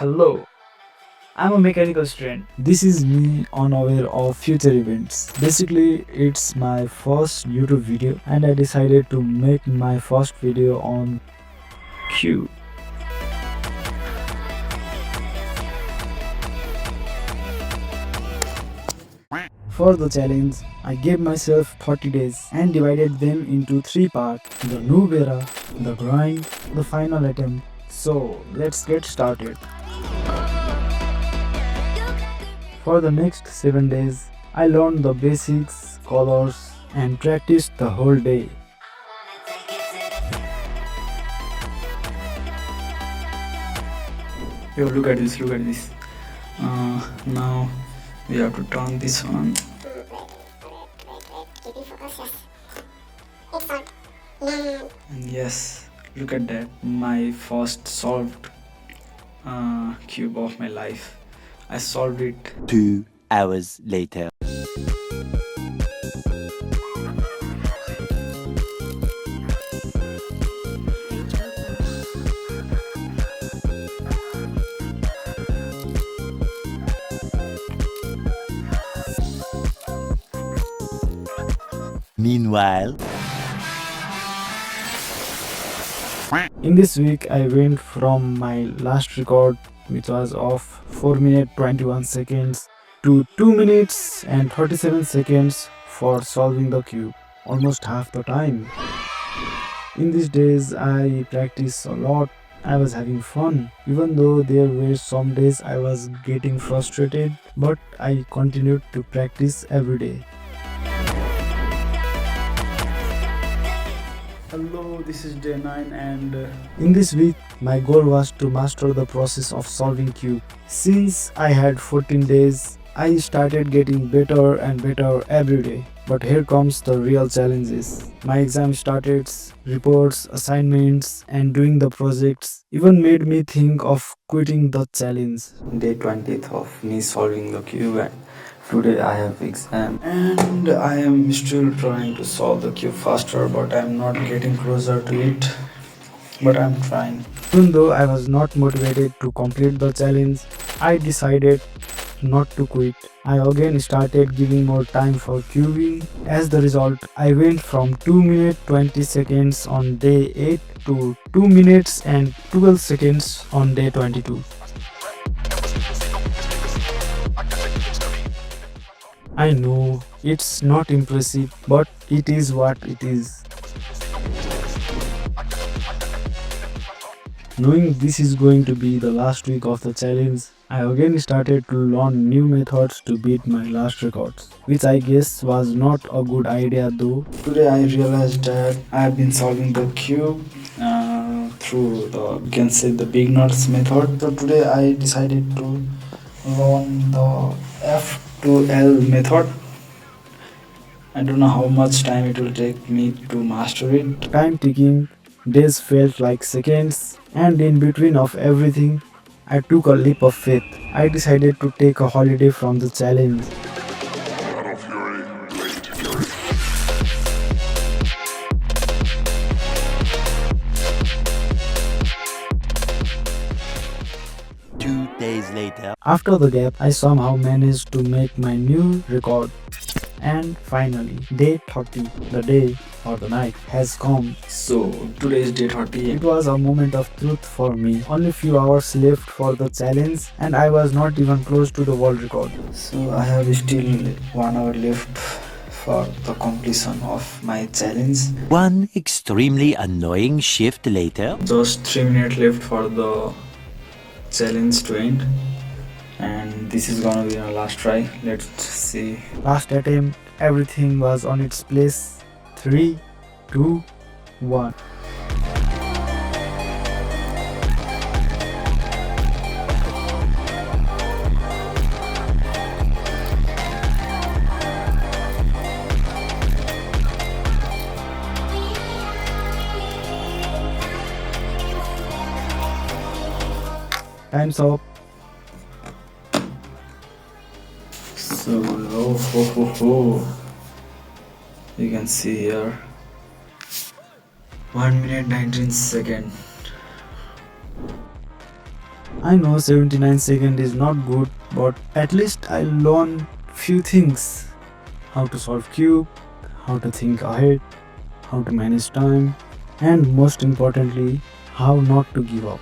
Hello, I'm a mechanical student. This is me unaware of future events. Basically, it's my first YouTube video and I decided to make my first video on Q. For the challenge, I gave myself 30 days and divided them into 3 parts: the noob era, the grind, the final attempt. So, let's get started. For the next 7 days, I learned the basics, colors, and practiced the whole day. Yo, look at this, look at this. Now we have to turn this on. And yes, look at that, my first solved cube of my life. I solved it. 2 hours later. Meanwhile, in this week, I went from my last record, which was of 4 minutes 21 seconds, to 2 minutes and 37 seconds for solving the cube, almost half the time. In these days, I practice a lot. I was having fun, even though there were some days I was getting frustrated, but I continued to practice every day. Hello, this is day 9 and in this week my goal was to master the process of solving cube. Since I had 14 days, I started getting better and better every day. But here comes the real challenges. My exam started, reports, assignments and doing the projects even made me think of quitting the challenge. Day 20th of me solving the cube and today I have exam and I am still trying to solve the cube faster, but I'm not getting closer to it. But I'm trying. Even though I was not motivated to complete the challenge, I decided not to quit. I again started giving more time for cubing. As the result, I went from 2 minutes 20 seconds on day 8 to 2 minutes and 12 seconds on day 22. I know it's not impressive, but it is what it is. Knowing this is going to be the last week of the challenge, I again started to learn new methods to beat my last records, which I guess was not a good idea though. Today I realized that I have been solving the cube through you can say the beginner's method. So today I decided to learn the F to L method. I don't know how much time it will take me to master it. Time ticking, days felt like seconds, and in between of everything, I took a leap of faith. I decided to take a holiday from the challenge. two days later. After the gap, I somehow managed to make my new record. And finally, day 30, the day or the night has come. So today is day 30. It was a moment of truth for me. Only few hours left for the challenge and I was not even close to the world record. So I have still 1 hour left for the completion of my challenge. One extremely annoying shift later. Just 3 minutes left for the challenge to end. And this is gonna be our last try. Let's see. Last attempt, everything was on its place. 3, 2, 1. Time's up. So, you can see here 1 minute 19 seconds. I know 79 seconds is not good, but at least I learned few things. How to solve cube, how to think ahead, how to manage time, and most importantly, how not to give up.